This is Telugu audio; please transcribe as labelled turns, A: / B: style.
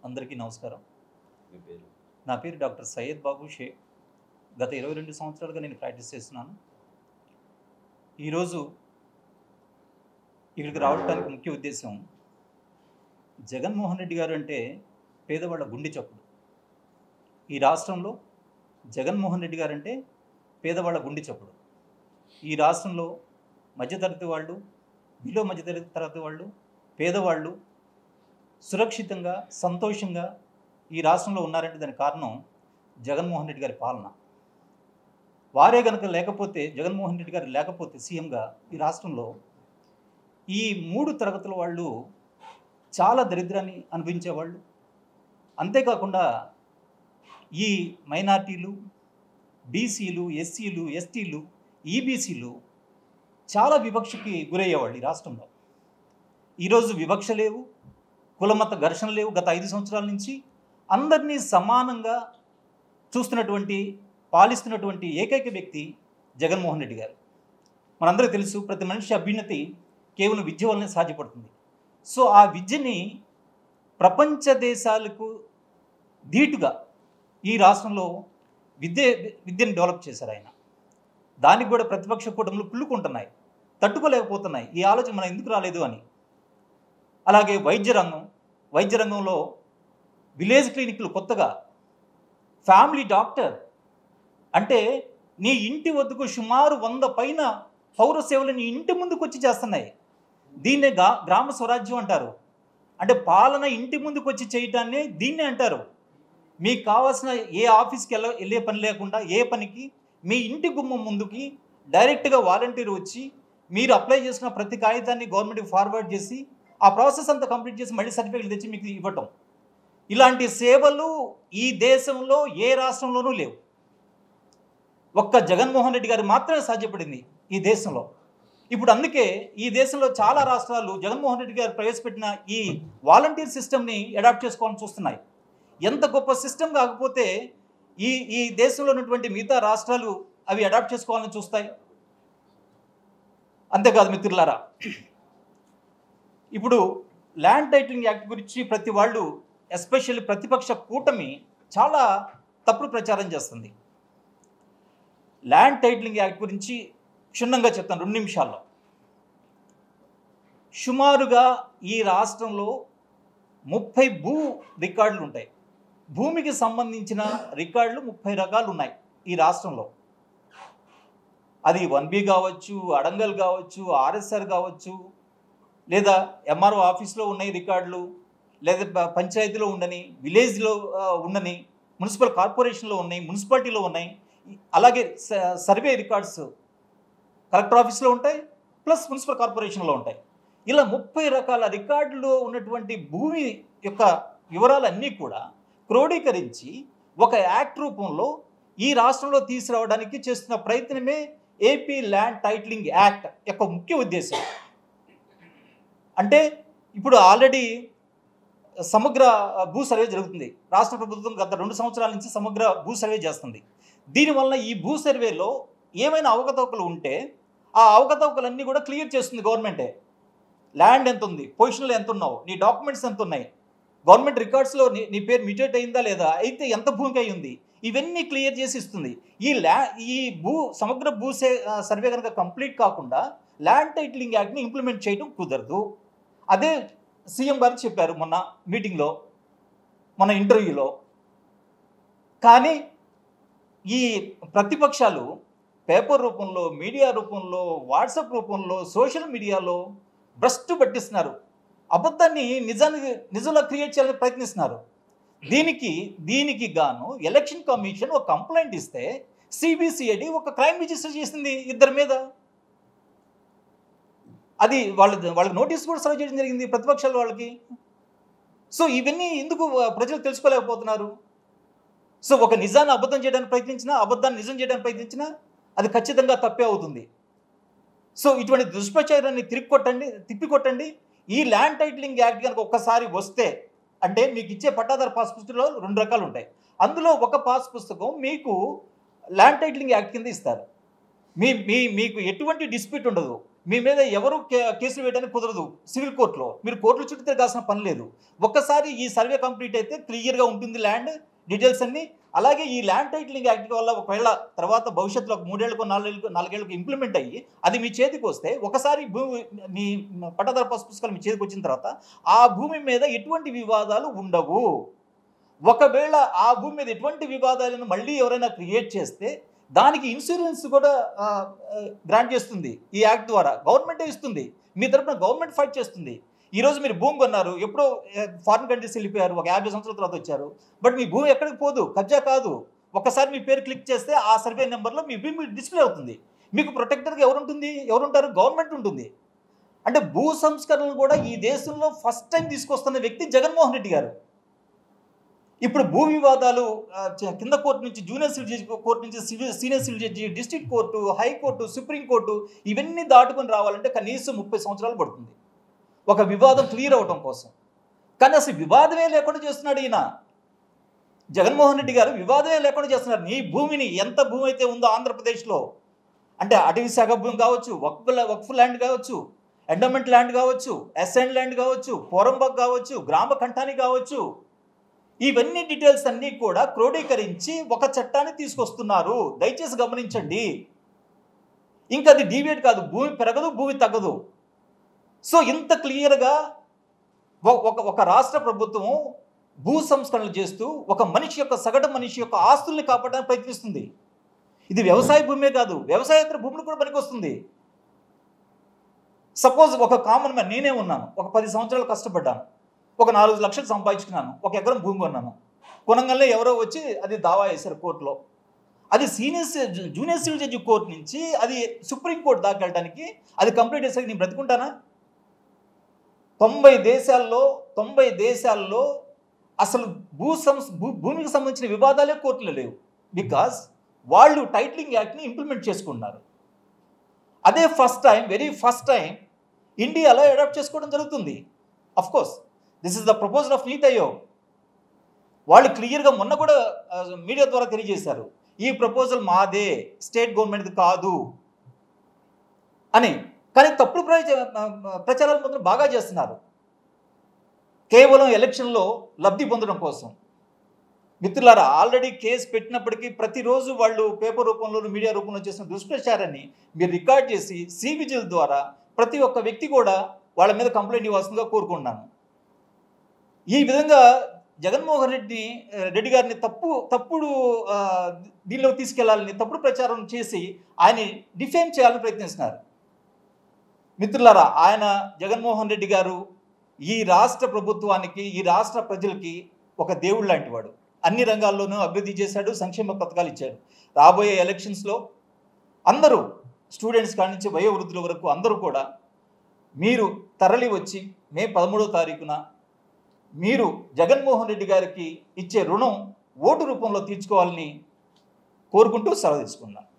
A: అందరికీ నమస్కారం.
B: మీ పేరు?
A: నా పేరు డాక్టర్ సయ్యద్ బాబు షేక్. గత 22 సంవత్సరాలుగా నేను ప్రాక్టీస్ చేస్తున్నాను. ఈరోజు ఇక్కడికి రావడానికి ముఖ్య ఉద్దేశం, జగన్మోహన్ రెడ్డి గారు అంటే పేదవాళ్ళ గుండె చప్పుడు. ఈ రాష్ట్రంలో జగన్మోహన్ రెడ్డి గారు అంటే పేదవాళ్ళ గుండె చప్పుడు. ఈ రాష్ట్రంలో మధ్యతరగతి వాళ్ళు, బిలో మధ్యతరగతి వాళ్ళు, పేదవాళ్ళు సురక్షితంగా, సంతోషంగా ఈ రాష్ట్రంలో ఉన్నారంటే దానికి కారణం జగన్మోహన్ రెడ్డి గారి పాలన. వారే కనుక లేకపోతే, జగన్మోహన్ రెడ్డి గారు లేకపోతే సీఎంగా ఈ రాష్ట్రంలో ఈ 3 తరగతుల వాళ్ళు చాలా దరిద్రాన్ని అనుభవించేవాళ్ళు. అంతేకాకుండా ఈ మైనార్టీలు, బీసీలు, ఎస్సీలు, ఎస్టీలు, ఈబీసీలు చాలా వివక్షకి గురయ్యేవాళ్ళు ఈ రాష్ట్రంలో. ఈరోజు వివక్ష లేవు, కులమత ఘర్షణ లేవు. గత 5 సంవత్సరాల నుంచి అందరినీ సమానంగా చూస్తున్నటువంటి, పాలిస్తున్నటువంటి ఏకైక వ్యక్తి జగన్మోహన్ రెడ్డి గారు. మనందరికీ తెలుసు, ప్రతి మనిషి అభ్యున్నతి కేవలం విద్య వల్లనే సాధ్యపడుతుంది. సో ఆ విద్యని ప్రపంచ దేశాలకు ధీటుగా ఈ రాష్ట్రంలో విద్యను డెవలప్ చేశారు ఆయన. దానికి కూడా ప్రతిపక్ష కూటములు కుళ్ళుకుంటున్నాయి, తట్టుకోలేకపోతున్నాయి. ఈ ఆలోచన మనం ఎందుకు రాలేదు అని. అలాగే వైద్య రంగంలో విలేజ్ క్లినిక్లు కొత్తగా, ఫ్యామిలీ డాక్టర్ అంటే నీ ఇంటి వద్దకు సుమారు 100 పైన పౌర సేవలు నీ ఇంటి ముందుకు వచ్చి చేస్తున్నాయి. దీన్నే గ్రామ స్వరాజ్యం అంటారు. అంటే పాలన ఇంటి ముందుకు వచ్చి చేయటాన్ని దీన్నే అంటారు. మీకు కావాల్సిన ఏ ఆఫీస్కి వెళ్ళే పని లేకుండా, ఏ పనికి మీ ఇంటి గుమ్మం ముందుకి డైరెక్ట్గా వాలంటీర్ వచ్చి మీరు అప్లై చేసిన ప్రతి కాగితాన్ని గవర్నమెంట్కి ఫార్వర్డ్ చేసి ఆ ప్రాసెస్ అంతా కంప్లీట్ చేసి మళ్ళీ సర్టిఫికేట్ తెచ్చి మీకు ఇవ్వటం. ఇలాంటి సేవలు ఈ దేశంలో ఏ రాష్ట్రంలోనూ లేవు. ఒక్క జగన్మోహన్ రెడ్డి గారు మాత్రమే సాధ్యపడింది ఈ దేశంలో. ఇప్పుడు అందుకే ఈ దేశంలో చాలా రాష్ట్రాలు జగన్మోహన్ రెడ్డి గారు ప్రవేశపెట్టిన ఈ వాలంటీర్ సిస్టమ్ని అడాప్ట్ చేసుకోవాలని చూస్తున్నాయి. ఎంత గొప్ప సిస్టమ్ కాకపోతే ఈ దేశంలో ఉన్నటువంటి మిగతా రాష్ట్రాలు అవి అడాప్ట్ చేసుకోవాలని చూస్తాయి. అంతేకాదు మిత్రులారా, ఇప్పుడు ల్యాండ్ టైటిలింగ్ యాక్ట్ గురించి ప్రతి వాళ్ళు, ఎస్పెషల్లీ ప్రతిపక్ష కూటమి చాలా తప్పుడు ప్రచారం చేస్తుంది. ల్యాండ్ టైటిలింగ్ యాక్ట్ గురించి క్షుణ్ణంగా చెప్తాను 2 నిమిషాల్లో. సుమారుగా ఈ రాష్ట్రంలో 30 భూ రికార్డులు ఉంటాయి. భూమికి సంబంధించిన రికార్డులు 30 రకాలు ఉన్నాయి ఈ రాష్ట్రంలో. అది 1B కావచ్చు, అడంగల్ కావచ్చు, ఆర్ఎస్ఆర్ కావచ్చు, లేదా ఎంఆర్ఓ ఆఫీస్లో ఉన్నాయి రికార్డులు, లేదా పంచాయతీలో ఉండని, విలేజ్లో ఉండని, మున్సిపల్ కార్పొరేషన్లో ఉన్నాయి, మున్సిపాలిటీలో ఉన్నాయి. అలాగే సర్వే రికార్డ్స్ కలెక్టర్ ఆఫీస్లో ఉంటాయి, ప్లస్ మున్సిపల్ కార్పొరేషన్లో ఉంటాయి. ఇలా 30 రకాల రికార్డులో ఉన్నటువంటి భూమి యొక్క వివరాలన్నీ కూడా క్రోడీకరించి ఒక యాక్ట్ రూపంలో ఈ రాష్ట్రంలో తీసుకురావడానికి చేస్తున్న ప్రయత్నమే ఏపీ ల్యాండ్ టైటిలింగ్ యాక్ట్ యొక్క ముఖ్య ఉద్దేశం. అంటే ఇప్పుడు ఆల్రెడీ సమగ్ర భూ సర్వే జరుగుతుంది. రాష్ట్ర ప్రభుత్వం గత 2 సంవత్సరాల నుంచి సమగ్ర భూ సర్వే చేస్తుంది. దీనివల్ల ఈ భూ సర్వేలో ఏమైనా అవకతవకలు ఉంటే ఆ అవకతవకలన్నీ కూడా క్లియర్ చేస్తుంది గవర్నమెంటే. ల్యాండ్ ఎంత ఉంది, పొజిషన్లో ఎంత ఉన్నావు, నీ డాక్యుమెంట్స్ ఎంత ఉన్నాయి, గవర్నమెంట్ రికార్డ్స్లో నీ పేరు మ్యూటేట్ అయిందా లేదా, అయితే ఎంత భూమికి అయి ఉంది, ఇవన్నీ క్లియర్ చేసి ఇస్తుంది. ఈ సమగ్ర భూ సర్వే కనుక కంప్లీట్ కాకుండా ల్యాండ్ టైటిలింగ్ యాక్ట్ని ఇంప్లిమెంట్ చేయడం కుదరదు. అదే సీఎం గారు చెప్పారు మొన్న మీటింగ్లో, మన ఇంటర్వ్యూలో. కానీ ఈ ప్రతిపక్షాలు పేపర్ రూపంలో, మీడియా రూపంలో, వాట్సాప్ రూపంలో, సోషల్ మీడియాలో భ్రష్టు పట్టిస్తున్నారు. అబద్ధాన్ని నిజంగా క్రియేట్ చేయాలని ప్రయత్నిస్తున్నారు. దీనికి గాను ఎలక్షన్ కమిషన్ ఒక కంప్లైంట్ ఇస్తే సిబిసిఐడి ఒక క్రైమ్ రిజిస్టర్ చేసింది 2 మీద. అది వాళ్ళకి నోటీస్ కూడా సర్వ్ చేయడం జరిగింది ప్రతిపక్షాల వాళ్ళకి. సో ఇవన్నీ ఎందుకు ప్రజలు తెలుసుకోలేకపోతున్నారు? సో ఒక నిజాన్ని అబద్ధం చేయడానికి ప్రయత్నించినా, అబద్ధాన్ని నిజం చేయడానికి ప్రయత్నించినా అది ఖచ్చితంగా తప్పే అవుతుంది. సో ఇటువంటి దుష్ప్రచారాన్ని తిప్పికొట్టండి. ఈ ల్యాండ్ టైటిలింగ్ యాక్ట్ కనుక ఒక్కసారి వస్తే, అంటే మీకు ఇచ్చే పట్టాదారు పాస్ పుస్తకంలో 2 రకాలు ఉంటాయి. అందులో ఒక పాస్ పుస్తకం మీకు ల్యాండ్ టైటిలింగ్ యాక్ట్ కింద ఇస్తారు. మీకు ఎటువంటి డిస్ప్యూట్ ఉండదు. మీ మీద ఎవరు కేసులు వేయడానికి కుదరదు సివిల్ కోర్టులో. మీరు కోర్టుల చుట్టూ తిరగాల్సిన పని లేదు. ఒక్కసారి ఈ సర్వే కంప్లీట్ అయితే క్లియర్‌గా ఉంటుంది ల్యాండ్ డీటెయిల్స్ అన్నీ. అలాగే ఈ ల్యాండ్ టైటిలింగ్ యాక్ట్ వల్ల ఒకవేళ తర్వాత భవిష్యత్తులో 3 ఏళ్ళకో, 4 ఏళ్ళకో ఇంప్లిమెంట్ అయ్యి అది మీ చేతికొస్తే ఒకసారి మీ పట్టాదారు పాస్ పుస్తకాలు మీ చేతికొచ్చిన తర్వాత ఆ భూమి మీద ఎటువంటి వివాదాలు ఉండవు. ఒకవేళ ఆ భూమి మీద ఎటువంటి వివాదాలను మళ్ళీ ఎవరైనా క్రియేట్ చేస్తే దానికి ఇన్సూరెన్స్ కూడా గ్రాంట్ చేస్తుంది ఈ యాక్ట్ ద్వారా. గవర్నమెంటే ఇస్తుంది. మీ తరపున గవర్నమెంట్ ఫైట్ చేస్తుంది. ఈరోజు మీరు భూమి కొన్నారు, ఎప్పుడో ఫారిన్ కంట్రీస్ వెళ్ళిపోయారు, ఒక 50 సంవత్సరాల తర్వాత వచ్చారు. బట్ మీ భూమి ఎక్కడికి పోదు, కబ్జా కాదు. ఒక్కసారి మీ పేరు క్లిక్ చేస్తే ఆ సర్వే నెంబర్లో మీ భూమి డిస్ప్లే అవుతుంది. మీకు ప్రొటెక్టర్గా ఎవరుంటారు? గవర్నమెంట్ ఉంటుంది. అంటే భూ సంస్కరణలు కూడా ఈ దేశంలో ఫస్ట్ టైం తీసుకొస్తున్న వ్యక్తి జగన్మోహన్ రెడ్డి గారు. ఇప్పుడు భూ వివాదాలు కింద కోర్టు నుంచి జూనియర్ సివిల్ జడ్జి కోర్టు నుంచి senior civil judge, district court, high court, supreme court ఇవన్నీ దాటుకొని రావాలంటే కనీసం 30 సంవత్సరాలు పడుతుంది ఒక వివాదం క్లియర్ అవ్వడం కోసం. కానీ అసలు వివాదమే లేకుండా చేస్తున్నాడు ఈయన జగన్మోహన్ రెడ్డి గారు. వివాదమే లేకుండా చేస్తున్నారు. నీ భూమిని ఎంత భూమి అయితే ఉందో ఆంధ్రప్రదేశ్లో, అంటే అటవీ శాఖ భూమి కావచ్చు, వక్ఫ్ ల్యాండ్ కావచ్చు, ఎండోమెంట్ ల్యాండ్ కావచ్చు, ఎస్ఎండ్ ల్యాండ్ కావచ్చు, పోరంబక్ కావచ్చు, గ్రామ కంఠాని కావచ్చు, ఇవన్నీ డీటెయిల్స్ అన్నీ కూడా క్రోడీకరించి ఒక చట్టాన్ని తీసుకొస్తున్నారు. దయచేసి గమనించండి. ఇంకా అది డీవియేట్ కాదు. భూమి పెరగదు, భూమి తగ్గదు. సో ఇంత క్లియర్గా ఒక రాష్ట్ర ప్రభుత్వం భూ సంస్కరణలు చేస్తూ ఒక మనిషి యొక్క సగటు మనిషి యొక్క ఆస్తుల్ని కాపాడడానికి ప్రయత్నిస్తుంది. ఇది వ్యవసాయ భూమే కాదు, వ్యవసాయేతర భూములు కూడా పనికొస్తుంది. సపోజ్ ఒక కామన్ మ్యాన్ నేనే ఉన్నాను, ఒక 10 సంవత్సరాలు కష్టపడ్డాను, ఒక 4 లక్షలు సంపాదించుకున్నాను, ఒక ఎకరం భూమి కొన్నాను. కొనంగానే ఎవరో వచ్చి అది దావా వేశారు కోర్టులో. అది జూనియర్ సివిల్ జడ్జి కోర్టు నుంచి అది సుప్రీంకోర్టు దాకా వెళ్ళడానికి అది కంప్లీట్ చేసేది నేను బ్రతుకుంటానా? 90 దేశాల్లో అసలు భూమికి సంబంధించిన వివాదాలే కోర్టులో లేవు. బికాస్ వాళ్ళు టైటిలింగ్ యాక్ట్ని ఇంప్లిమెంట్ చేసుకున్నారు. అదే వెరీ ఫస్ట్ టైం ఇండియాలో అడాప్ట్ చేసుకోవడం జరుగుతుంది. Of course this is the proposal of నీతి ఆయోగ్. వాళ్ళు క్లియర్గా మొన్న కూడా మీడియా ద్వారా తెలియజేశారు, ఈ ప్రపోజల్ మాదే, స్టేట్ గవర్నమెంట్ది కాదు అని. కానీ తప్పుడు ప్రచారాలు మాత్రం బాగా చేస్తున్నారు, కేవలం ఎలక్షన్లో లబ్ధి పొందడం కోసం. మిత్రులారా, ఆల్రెడీ కేసు పెట్టినప్పటికీ ప్రతిరోజు వాళ్ళు పేపర్ రూపంలో, మీడియా రూపంలో చేసిన దుష్ప్రచారాన్ని మీరు రికార్డ్ చేసి విజిల్ ద్వారా ప్రతి ఒక్క వ్యక్తి కూడా వాళ్ళ మీద కంప్లైంట్ ఇవ్వాల్సిందిగా కోరుకుంటున్నాను. ఈ విధంగా జగన్మోహన్ రెడ్డి గారిని తప్పుడు దీనిలో తీసుకెళ్లాలని, తప్పుడు ప్రచారం చేసి ఆయన డిఫేమ్ చేయాలని ప్రయత్నిస్తున్నారు. మిత్రులారా, జగన్మోహన్ రెడ్డి గారు ఈ రాష్ట్ర ప్రభుత్వానికి, ఈ రాష్ట్ర ప్రజలకి ఒక దేవుడు లాంటి వాడు. అన్ని రంగాల్లోనూ అభివృద్ధి చేశాడు, సంక్షేమ పథకాలు ఇచ్చాడు. రాబోయే ఎలక్షన్స్లో అందరూ, స్టూడెంట్స్ కాడి నుంచి వయోవృద్ధుల వరకు అందరూ కూడా మీరు తరలి వచ్చి మే 13వ తారీఖున మీరు జగన్మోహన్ రెడ్డి గారికి ఇచ్చే రుణం ఓటు రూపంలో తీర్చుకోవాలని కోరుకుంటూ సెలవు తీసుకున్నాను.